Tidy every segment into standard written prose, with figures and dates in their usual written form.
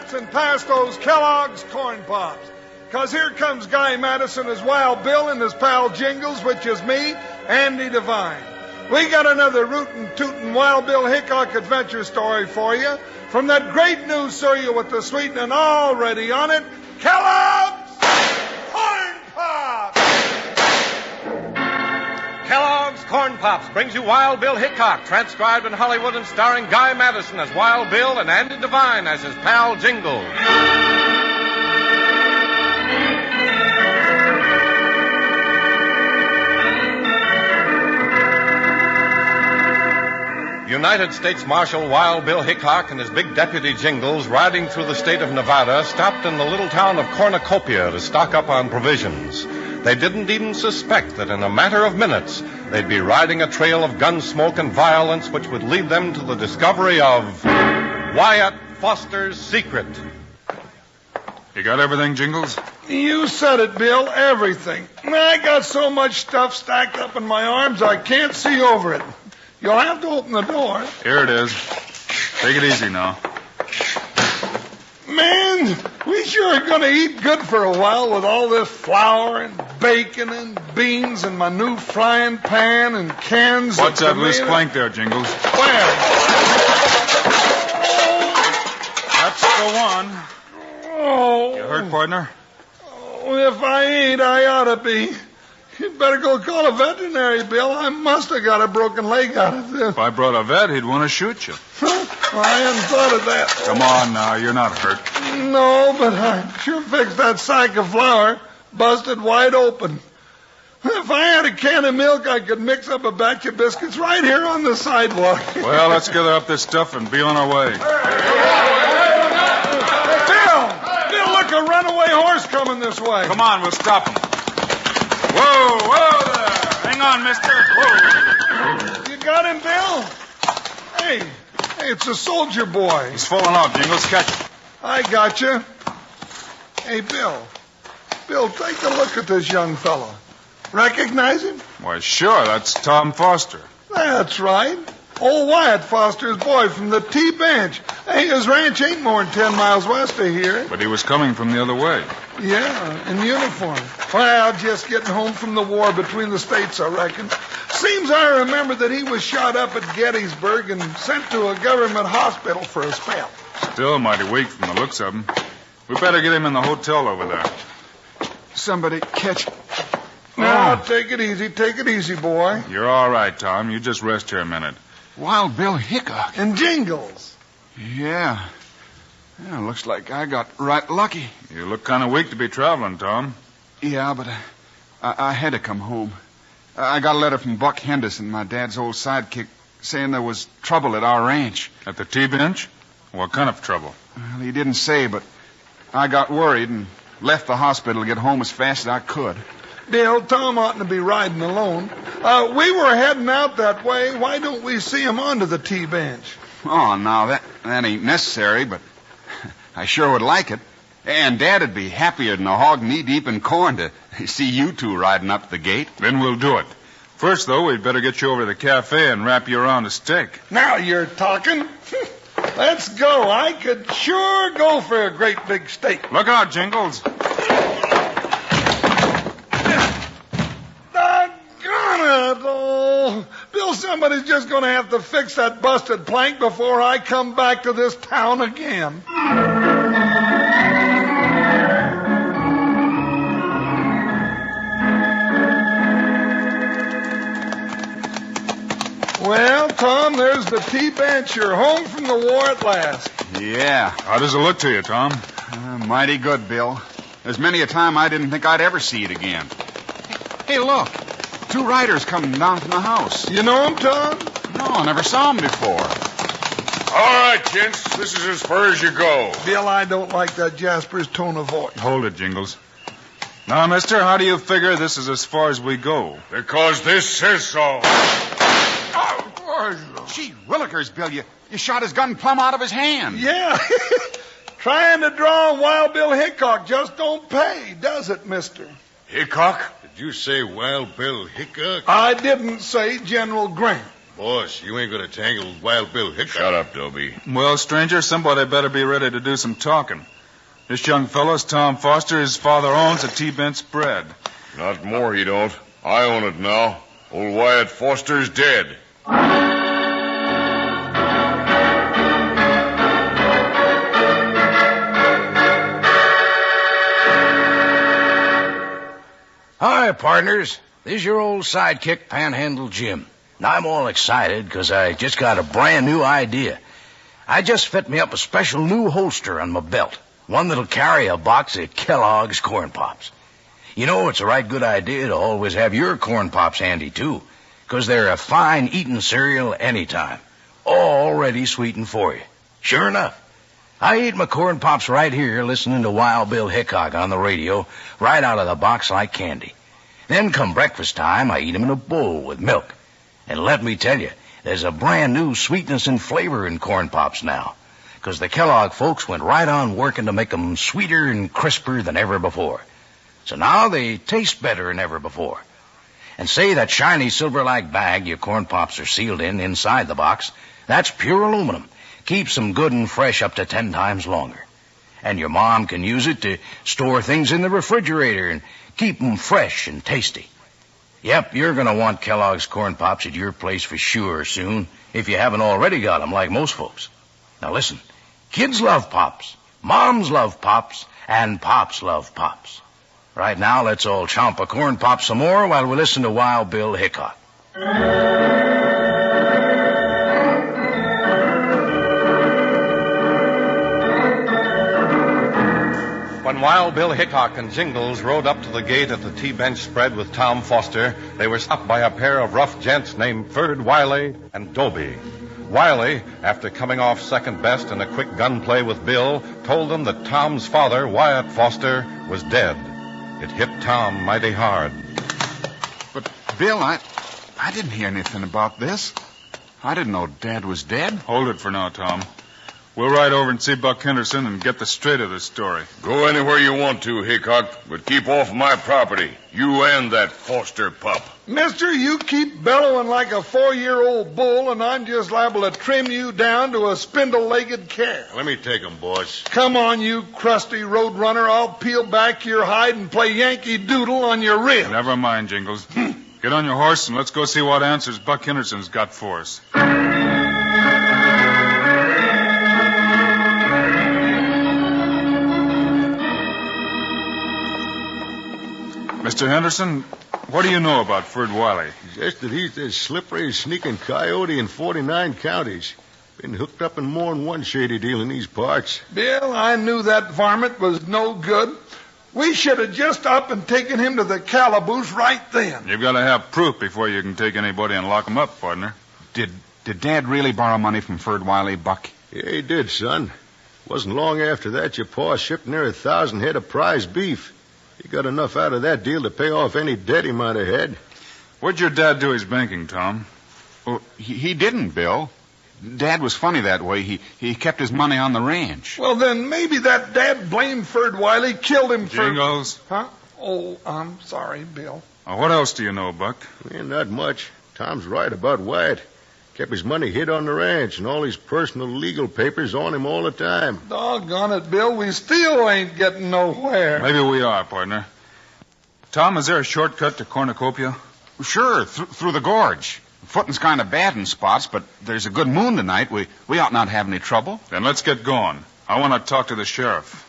hats and pass those Kellogg's Corn Pops. 'Cause here comes Guy Madison as Wild Bill and his pal Jingles, which is me, Andy Devine. We got another rootin' tootin' Wild Bill Hickok adventure story for you from that great news cereal with the sweetening already on it, Kellogg's Corn Pops! Kellogg's Corn Pops brings you Wild Bill Hickok, transcribed in Hollywood and starring Guy Madison as Wild Bill and Andy Devine as his pal Jingles. United States Marshal Wild Bill Hickok and his big deputy Jingles, riding through the state of Nevada, stopped in the little town of Cornucopia to stock up on provisions. They didn't even suspect that in a matter of minutes, they'd be riding a trail of gun smoke and violence which would lead them to the discovery of Wyatt Foster's secret. You got everything, Jingles? You said it, Bill, everything. I got so much stuff stacked up in my arms I can't see over it. You'll have to open the door. Here it is. Take it easy now. Man, we sure are going to eat good for a while with all this flour and bacon and beans and my new frying pan and cans. What's that loose plank there, Jingles? Where? That's the one. Oh. You hurt, partner? Oh, if I ain't, I ought to be. You'd better go call a veterinary, Bill. I must have got a broken leg out of this. If I brought a vet, he'd want to shoot you. Well, I hadn't thought of that. Come on now, you're not hurt. No, but I sure fixed that sack of flour. Busted wide open. If I had a can of milk, I could mix up a batch of biscuits right here on the sidewalk. Well, let's gather up this stuff and be on our way. Bill, look, a runaway horse coming this way. Come on, we'll stop him. Whoa there. Hang on, mister. Whoa. You got him, Bill? Hey, it's a soldier boy. He's falling off, Jingles. Catch him. I got you. Hey, Bill, take a look at this young fellow. Recognize him? Why, sure, that's Tom Foster. That's right. Old Wyatt Foster's boy from the T-Bench. Hey, his ranch ain't more than 10 miles west of here. But he was coming from the other way. Yeah, in uniform. Well, just getting home from the war between the states, I reckon. Seems I remember that he was shot up at Gettysburg and sent to a government hospital for a spell. Still mighty weak from the looks of him. We better get him in the hotel over there. Somebody catch him. Now, take it easy, boy. You're all right, Tom. You just rest here a minute. Wild Bill Hickok. And Jingles. Yeah, looks like I got right lucky. You look kind of weak to be traveling, Tom. Yeah, but I had to come home. I got a letter from Buck Henderson, my dad's old sidekick, saying there was trouble at our ranch. At the T-Bench? What kind of trouble? Well, he didn't say, but I got worried and left the hospital to get home as fast as I could. Bill, Tom oughtn't to be riding alone. We were heading out that way. Why don't we see him onto the T-Bench? Oh, now, that ain't necessary, but I sure would like it. And Dad'd be happier than a hog knee-deep in corn to see you two riding up the gate. Then we'll do it. First, though, we'd better get you over to the cafe and wrap you around a steak. Now you're talking. Let's go. I could sure go for a great big steak. Look out, Jingles. Oh, Bill, somebody's just going to have to fix that busted plank before I come back to this town again. Well, Tom, there's the T-Bench. You're home from the war at last. Yeah. How does it look to you, Tom? Mighty good, Bill. There's many a time I didn't think I'd ever see it again. Hey, look. 2 riders coming down from the house. You know them, Tom? No, I never saw them before. All right, gents. This is as far as you go. Bill, I don't like that Jasper's tone of voice. Hold it, Jingles. Now, mister, how do you figure this is as far as we go? Because this says so. Gee, willikers, Bill, you shot his gun plumb out of his hand. Yeah. Trying to draw Wild Bill Hickok just don't pay, does it, mister? Hickok? Did you say Wild Bill Hickok? I didn't say General Grant. Boss, you ain't gonna tangle Wild Bill Hickok. Shut up, Dobie. Well, stranger, somebody better be ready to do some talking. This young fellow's Tom Foster. His father owns a T-Bench spread. Not more, he don't. I own it now. Old Wyatt Foster's dead. Hi, partners. This is your old sidekick, Panhandle Jim. And I'm all excited because I just got a brand new idea. I just fit me up a special new holster on my belt. One that'll carry a box of Kellogg's Corn Pops. You know, it's a right good idea to always have your Corn Pops handy, too, because they're a fine eating cereal anytime. All ready sweetened for you. Sure enough. I eat my Corn Pops right here listening to Wild Bill Hickok on the radio, right out of the box like candy. Then come breakfast time, I eat 'em in a bowl with milk. And let me tell you, there's a brand new sweetness and flavor in Corn Pops now, because the Kellogg folks went right on working to make 'em sweeter and crisper than ever before. So now they taste better than ever before. And say that shiny silver-like bag your Corn Pops are sealed in inside the box, that's pure aluminum. Keeps them good and fresh up to 10 times longer. And your mom can use it to store things in the refrigerator and keep them fresh and tasty. Yep, you're going to want Kellogg's Corn Pops at your place for sure soon, if you haven't already got them like most folks. Now listen, kids love Pops, moms love Pops, and Pops love Pops. Right now, let's all chomp a Corn Pop some more while we listen to Wild Bill Hickok. When Wild Bill Hickok and Jingles rode up to the gate at the T-Bench spread with Tom Foster, they were stopped by a pair of rough gents named Ferd Wiley and Dobie. Wiley, after coming off second best in a quick gunplay with Bill, told them that Tom's father, Wyatt Foster, was dead. It hit Tom mighty hard. But, Bill, I didn't hear anything about this. I didn't know Dad was dead. Hold it for now, Tom. We'll ride over and see Buck Henderson and get the straight of the story. Go anywhere you want to, Hickok, but keep off my property. You and that Foster pup. Mister, you keep bellowing like a 4-year-old bull, and I'm just liable to trim you down to a spindle-legged calf. Let me take him, boss. Come on, you crusty road runner. I'll peel back your hide and play Yankee Doodle on your rib. Never mind, Jingles. Get on your horse and let's go see what answers Buck Henderson's got for us. Mr. Henderson, what do you know about Ferd Wiley? Just that he's the slippery, sneaking coyote in 49 counties. Been hooked up in more than one shady deal in these parts. Bill, I knew that varmint was no good. We should have just up and taken him to the calaboose right then. You've got to have proof before you can take anybody and lock him up, partner. Did Dad really borrow money from Ferd Wiley, Buck? Yeah, he did, son. Wasn't long after that your pa shipped near 1,000 head of prize beef. He got enough out of that deal to pay off any debt he might have had. What'd your dad do his banking, Tom? Well, he didn't, Bill. Dad was funny that way. He kept his money on the ranch. Well, then maybe that dad blamed Ferd Wiley killed him for... Jingles? Huh? Oh, I'm sorry, Bill. What else do you know, Buck? Not much. Tom's right about Wyatt. Kept his money hid on the ranch and all his personal legal papers on him all the time. Doggone it, Bill. We still ain't getting nowhere. Maybe we are, partner. Tom, is there a shortcut to Cornucopia? Sure, through the gorge. Footing's kind of bad in spots, but there's a good moon tonight. We ought not have any trouble. Then let's get going. I want to talk to the sheriff.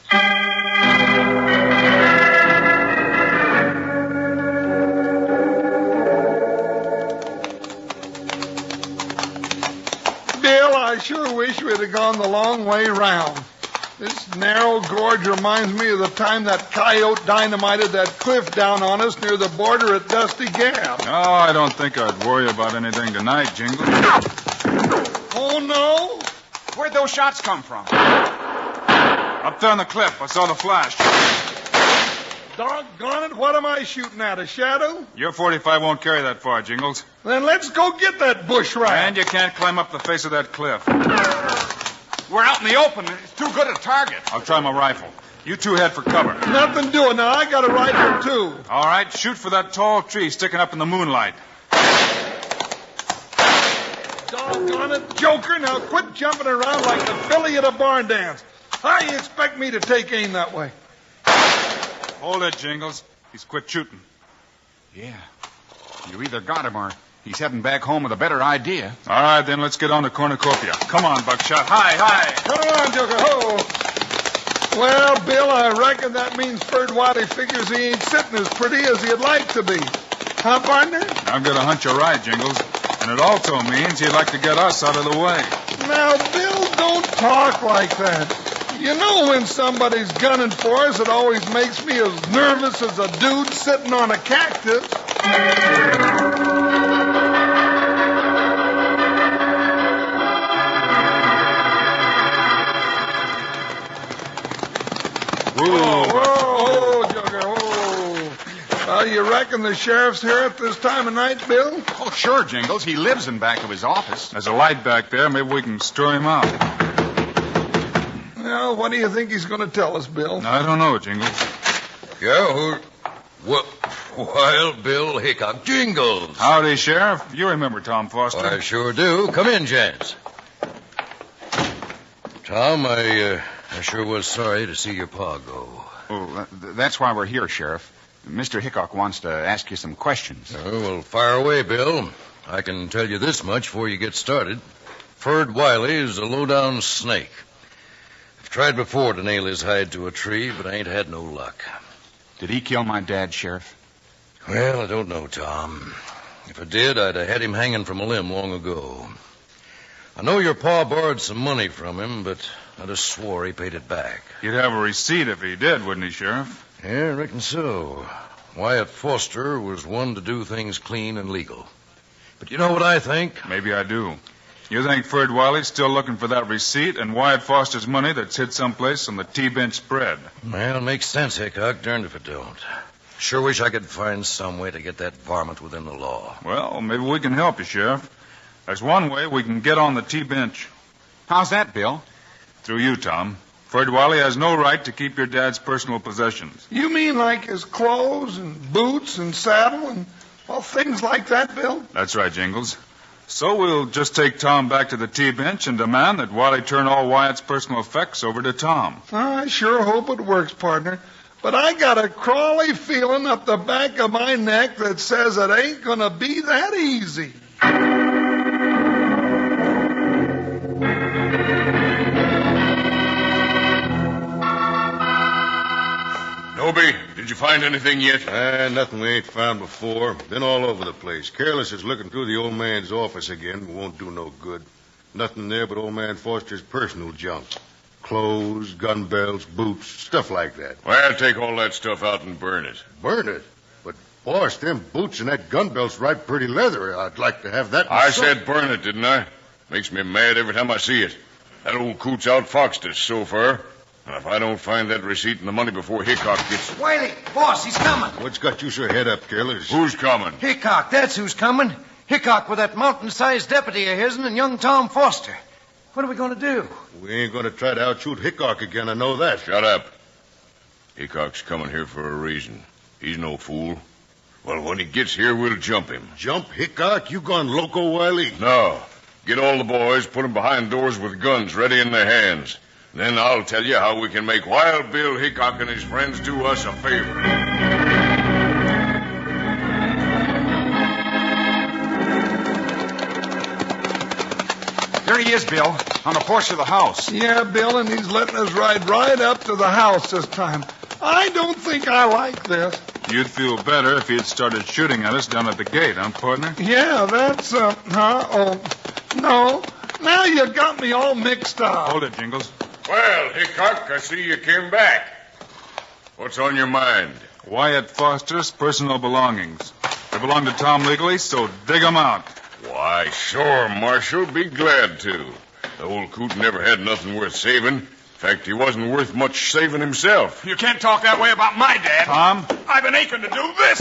Bill, I sure wish we'd have gone the long way round. This narrow gorge reminds me of the time that coyote dynamited that cliff down on us near the border at Dusty Gap. No, I don't think I'd worry about anything tonight, Jingles. Oh, no? Where'd those shots come from? Up there on the cliff. I saw the flash. Doggone it, what am I shooting at, a shadow? Your 45 won't carry that far, Jingles. Then let's go get that bush rat. And you can't climb up the face of that cliff. We're out in the open. It's too good a target. I'll try my rifle. You two head for cover. Nothing doing. Now, I got a rifle, too. All right, shoot for that tall tree sticking up in the moonlight. Doggone it, Joker. Now quit jumping around like the filly at a barn dance. How you expect me to take aim that way? Hold it, Jingles. He's quit shooting. Yeah. You either got him or he's heading back home with a better idea. All right, then let's get on to Cornucopia. Come on, Buckshot. Hi. Come on, Joker. Ho! Well, Bill, I reckon that means Ferd Wiley figures he ain't sitting as pretty as he'd like to be. Huh, partner? I've got a hunch you're right, Jingles. And it also means he'd like to get us out of the way. Now, Bill, don't talk like that. You know when somebody's gunning for us, it always makes me as nervous as a dude sitting on a cactus. Whoa, Joker, whoa. You reckon the sheriff's here at this time of night, Bill? Oh, sure, Jingles. He lives in back of his office. There's a light back there. Maybe we can stir him out. Well, what do you think he's going to tell us, Bill? I don't know, Jingles. Yeah, Wild Bill Hickok. Jingles. Howdy, Sheriff. You remember Tom Foster. I sure do. Come in, gents. Tom, I sure was sorry to see your pa go. Oh, that's why we're here, Sheriff. Mr. Hickok wants to ask you some questions. Oh, well, fire away, Bill. I can tell you this much before you get started. Ferd Wiley is a low-down snake. I've tried before to nail his hide to a tree, but I ain't had no luck. Did he kill my dad, Sheriff? Well, I don't know, Tom. If I did, I'd have had him hanging from a limb long ago. I know your pa borrowed some money from him, but I just swore he paid it back. You'd have a receipt if he did, wouldn't he, Sheriff? Yeah, I reckon so. Wyatt Foster was one to do things clean and legal. But you know what I think? Maybe I do. You think Ferd Wiley's still looking for that receipt and Wyatt Foster's money that's hid someplace on the T-bench spread? Well, it makes sense, Hickok. Darned if it don't. Sure wish I could find some way to get that varmint within the law. Well, maybe we can help you, Sheriff. There's one way we can get on the T-bench. How's that, Bill? Through you, Tom. Ferd Wiley has no right to keep your dad's personal possessions. You mean like his clothes and boots and saddle and, well, things like that, Bill? That's right, Jingles. So we'll just take Tom back to the T-bench and demand that Wiley turn all Wyatt's personal effects over to Tom. I sure hope it works, partner. But I got a crawly feeling up the back of my neck that says it ain't going to be that easy. Noby, did you find anything yet? Nothing we ain't found before. Been all over the place. Careless is looking through the old man's office again. Won't do no good. Nothing there but old man Foster's personal junk. Clothes, gun belts, boots, stuff like that. Well, take all that stuff out and burn it. Burn it? But, boss, them boots and that gun belt's right pretty leathery. I'd like to have that I myself. said burn it, didn't I? Makes me mad every time I see it. That old coot's outfoxed us so far. And if I don't find that receipt and the money before Hickok gets... Wiley, boss, he's coming. What's got you so head up, Careless? Who's coming? Hickok, that's who's coming. Hickok with that mountain-sized deputy of his'n and young Tom Foster. What are we going to do? We ain't going to try to outshoot Hickok again, I know that. Shut up. Hickok's coming here for a reason. He's no fool. Well, when he gets here, we'll jump him. Jump Hickok? You gone loco, Wiley? No. Get all the boys, put them behind doors with guns ready in their hands. Then I'll tell you how we can make Wild Bill Hickok and his friends do us a favor. There he is, Bill, on the porch of the house. Yeah, Bill, and he's letting us ride right up to the house this time. I don't think I like this. You'd feel better if he had started shooting at us down at the gate, huh, partner? Yeah, that's, oh, no. Now you got me all mixed up. Hold it, Jingles. Well, Hickok, I see you came back. What's on your mind? Wyatt Foster's personal belongings. They belong to Tom legally, so dig them out. Why, sure, Marshal. Be glad to. The old coot never had nothing worth saving. In fact, he wasn't worth much saving himself. You can't talk that way about my dad. Tom? I've been aching to do this.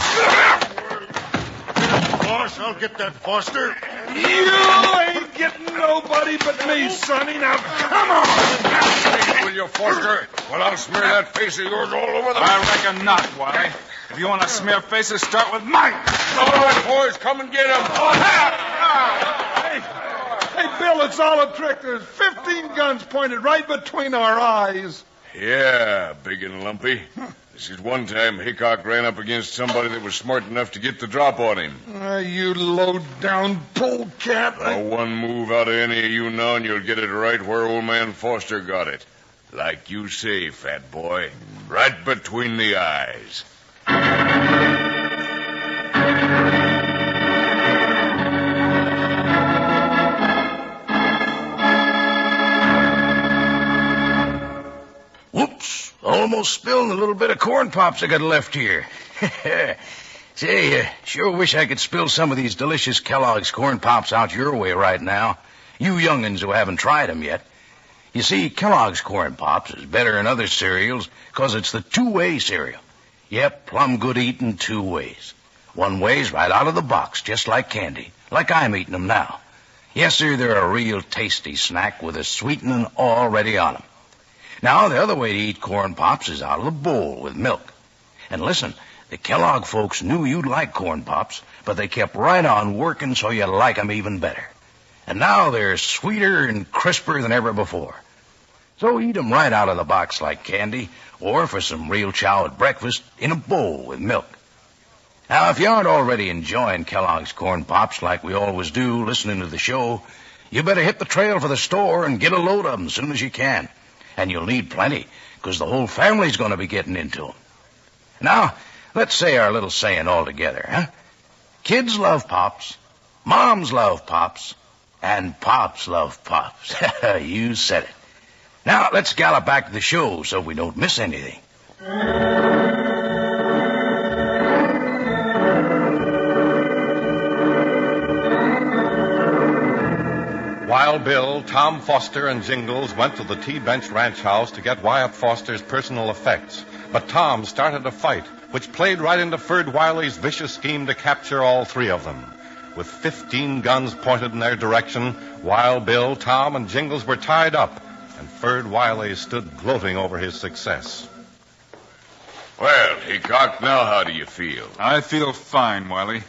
Boss, I'll get that Foster. You ain't getting nobody but me, Sonny. Now, come on. Will you, Foster? Well, I'll smear that face of yours all over the... I reckon not, Wiley. If you want to smear faces, start with mine. All right, boys, come and get him. Hey, Bill, it's all a trick. There's 15 guns pointed right between our eyes. Yeah, big and lumpy. This is one time Hickok ran up against somebody that was smart enough to get the drop on him. You low-down polecat. One move out of any of you now and you'll get it right where old man Foster got it. Like you say, fat boy, right between the eyes. Whoops. Almost spilled a little bit of corn pops I got left here. Say, sure wish I could spill some of these delicious Kellogg's corn pops out your way right now. You young'uns who haven't tried 'em yet. You see, Kellogg's corn pops is better than other cereals 'cause it's the two-way cereal. Yep, plumb good eating two ways. One way's right out of the box, just like candy, like I'm eating 'em now. Yes, sir, they're a real tasty snack with a sweetening already on 'em. Now, the other way to eat corn pops is out of the bowl with milk. And listen, the Kellogg folks knew you'd like corn pops, but they kept right on working so you'd like 'em even better. And now they're sweeter and crisper than ever before. So eat 'em right out of the box like candy, or for some real chow at breakfast, in a bowl with milk. Now, if you aren't already enjoying Kellogg's corn pops like we always do listening to the show, you better hit the trail for the store and get a load of 'em as soon as you can. And you'll need plenty, 'cause the whole family's going to be getting into 'em. Now, let's say our little saying all together, huh? Kids love pops, moms love pops, and pops love pops. You said it. Now, let's gallop back to the show so we don't miss anything. Wild Bill, Tom Foster, and Jingles went to the T-Bench Ranch House to get Wyatt Foster's personal effects. But Tom started a fight, which played right into Ferd Wiley's vicious scheme to capture all three of them. With 15 guns pointed in their direction, Wild Bill, Tom, and Jingles were tied up, and Ferd Wiley stood gloating over his success. Well, Hickok, now how do you feel? I feel fine, Wiley.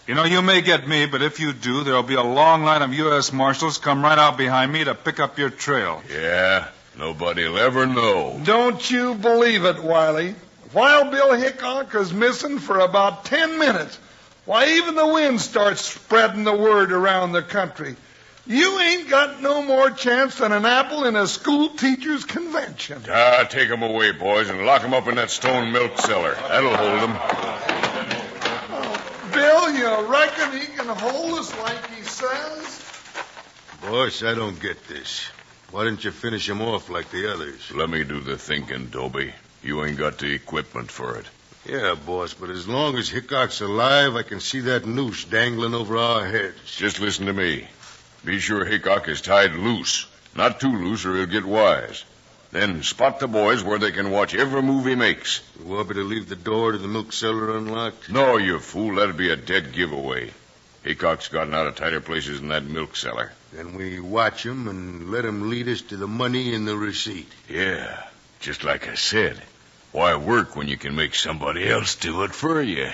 You know, you may get me, but if you do, there'll be a long line of U.S. Marshals come right out behind me to pick up your trail. Yeah, nobody'll ever know. Don't you believe it, Wiley. Wild Bill Hickok is missing for about 10 minutes. Why, even the wind starts spreading the word around the country. You ain't got no more chance than an apple in a school teacher's convention. Take 'em away, boys, and lock 'em up in that stone milk cellar. That'll hold 'em. Bill, you reckon he can hold us like he says? Boss, I don't get this. Why didn't you finish him off like the others? Let me do the thinking, Dobie. You ain't got the equipment for it. Yeah, boss, but as long as Hickok's alive, I can see that noose dangling over our heads. Just listen to me. Be sure Hickok is tied loose. Not too loose or he'll get wise. Then spot the boys where they can watch every move he makes. You want me to leave the door to the milk cellar unlocked? No, you fool. That'd be a dead giveaway. Hickok's gotten out of tighter places than that milk cellar. Then we watch him and let him lead us to the money and the receipt. Yeah, just like I said. Why work when you can make somebody else do it for you?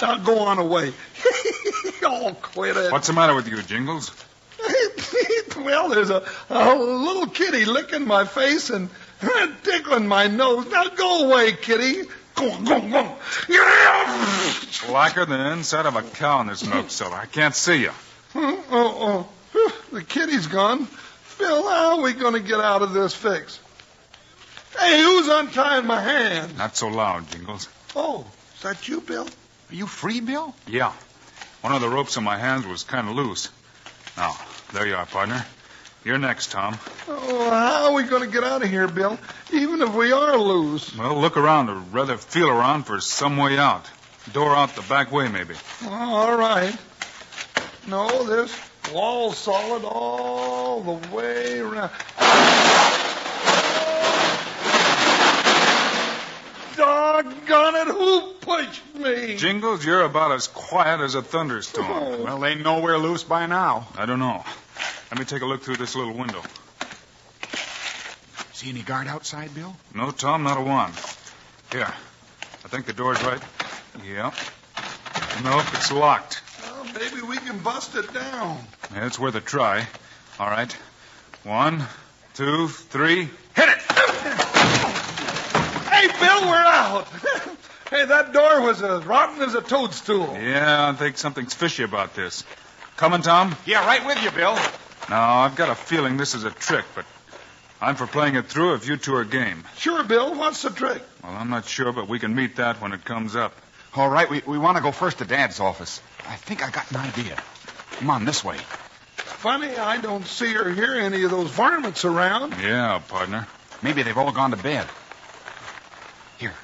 Now go on away. Oh, quit it. What's the matter with you, Jingles? Well, there's a little kitty licking my face and tickling my nose. Now go away, kitty. Go on, go on, go on. Blacker than the inside of a cow in this milk cellar. I can't see you. The kitty's gone. Bill, how are we going to get out of this fix? Hey, who's untying my hands? Not so loud, Jingles. Oh, is that you, Bill? Are you free, Bill? Yeah. One of the ropes in my hands was kind of loose. Now, there you are, partner. You're next, Tom. Oh, how are we going to get out of here, Bill? Even if we are loose. Well, look around, or rather feel around for some way out. Door out the back way, maybe. Oh, all right. No, this wall's solid all the way around. Doggone it, who pushed me? Jingles, you're about as quiet as a thunderstorm. Oh. Well, they know we're loose by now. I don't know. Let me take a look through this little window. See any guard outside, Bill? No, Tom, not a one. Here. I think the door's right. Yeah. Nope, it's locked. Well, maybe we can bust it down. Yeah, it's worth a try. All right. 1, 2, 3. Hit it! Hey, Bill, we're out. Hey, that door was as rotten as a toadstool. Yeah, I think something's fishy about this. Coming, Tom? Yeah, right with you, Bill. Now, I've got a feeling this is a trick, but I'm for playing it through if you two are game. Sure, Bill. What's the trick? Well, I'm not sure, but we can meet that when it comes up. All right, we want to go first to Dad's office. I think I got an idea. Come on, this way. Funny, I don't see or hear any of those varmints around. Yeah, partner. Maybe they've all gone to bed. Here,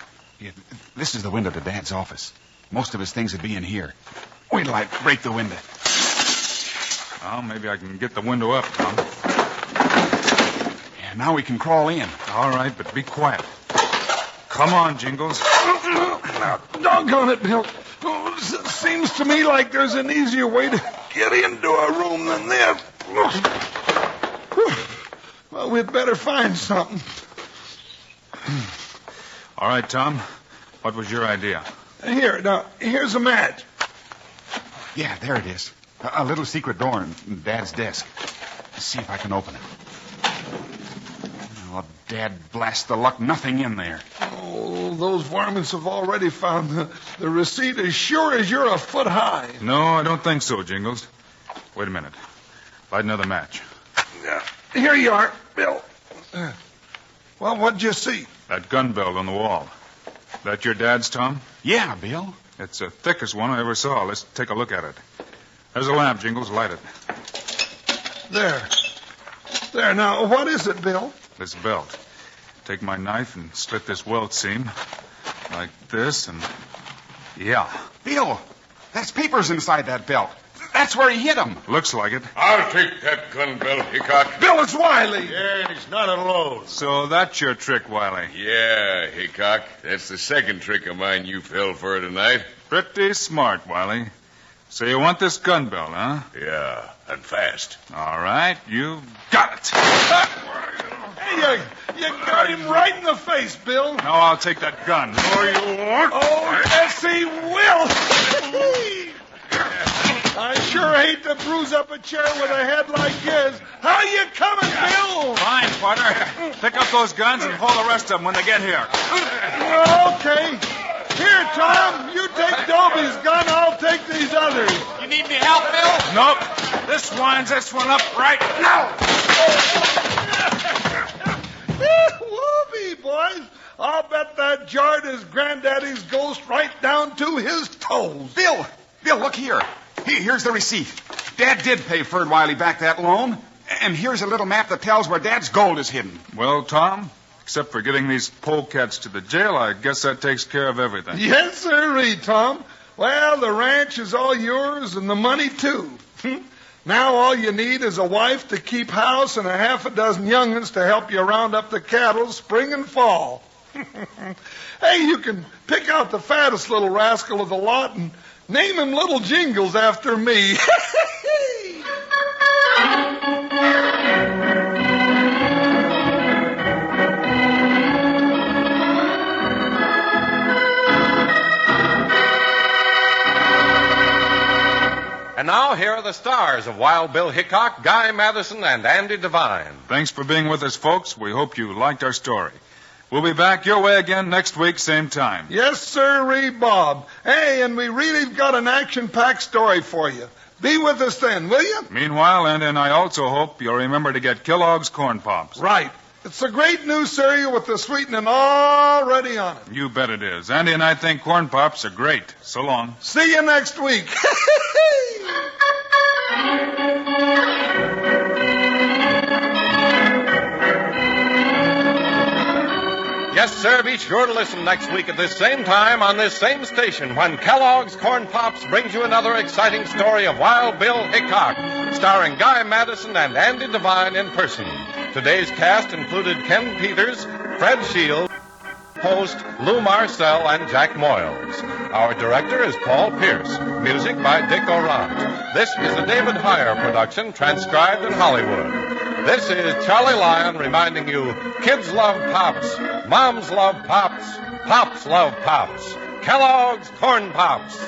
this is the window to Dad's office. Most of his things would be in here. Wait till I break the window. Well, maybe I can get the window up, Tom. Yeah, now we can crawl in. All right, but be quiet. Come on, Jingles. Now, doggone it, Bill. Oh, it seems to me like there's an easier way to get into a room than this. Well, we'd better find something. All right, Tom. What was your idea? Here's a match. Yeah, there it is. A little secret door in Dad's desk. Let's see if I can open it. Oh, Dad blast the luck. Nothing in there. Oh, those varmints have already found the receipt as sure as you're a foot high. No, I don't think so, Jingles. Wait a minute. Light another match. Here you are, Bill. Well, what'd you see? That gun belt on the wall. That your dad's, Tom? Yeah, Bill. It's the thickest one I ever saw. Let's take a look at it. There's a lamp, Jingles. Light it. There, now, what is it, Bill? This belt. Take my knife and slit this welt seam. Like this, and... Yeah. Bill, that's papers inside that belt. That's where he hit him. Looks like it. I'll take that gun, Bill Hickok. Bill, it's Wiley. Yeah, and he's not alone. So that's your trick, Wiley. Yeah, Hickok. That's the second trick of mine you fell for tonight. Pretty smart, Wiley. So you want this gun belt, huh? Yeah, and fast. All right, you got it. Hey, you got him right in the face, Bill. Now I'll take that gun. Oh, you won't? Oh, yes, he will. I sure hate to bruise up a chair with a head like his. How you coming, Bill? Fine, partner. Pick up those guns and haul the rest of them when they get here. Okay. Here, Tom, you take Dobie's gun, I'll take these others. You need me help, Bill? Nope. This winds this one up right now. Whoopee, boys. I'll bet that jarred his granddaddy's ghost right down to his toes. Bill, look here. Here's the receipt. Dad did pay Ferd Wiley back that loan. And here's a little map that tells where Dad's gold is hidden. Well, Tom, except for getting these polecats to the jail, I guess that takes care of everything. Yes, sirree, Tom. Well, the ranch is all yours and the money, too. Now all you need is a wife to keep house and a half a dozen young'uns to help you round up the cattle spring and fall. Hey, you can pick out the fattest little rascal of the lot and name him Little Jingles after me. And now, here are the stars of Wild Bill Hickok, Guy Madison, and Andy Devine. Thanks for being with us, folks. We hope you liked our story. We'll be back your way again next week, same time. Yes, sirree, Bob. Hey, and we really got an action-packed story for you. Be with us then, will you? Meanwhile, Andy and I also hope you'll remember to get Kellogg's Corn Pops. Right. It's a great new cereal with the sweetening already on it. You bet it is. Andy and I think Corn Pops are great. So long. See you next week. Yes, sir, be sure to listen next week at this same time on this same station when Kellogg's Corn Pops brings you another exciting story of Wild Bill Hickok, starring Guy Madison and Andy Devine in person. Today's cast included Ken Peters, Fred Shields, host Lou Marcel, and Jack Moyles. Our director is Paul Pierce. Music by Dick Orant. This is a David Heyer production, transcribed in Hollywood. This is Charlie Lyon reminding you, kids love Pops, moms love Pops, Pops love Pops. Kellogg's Corn Pops.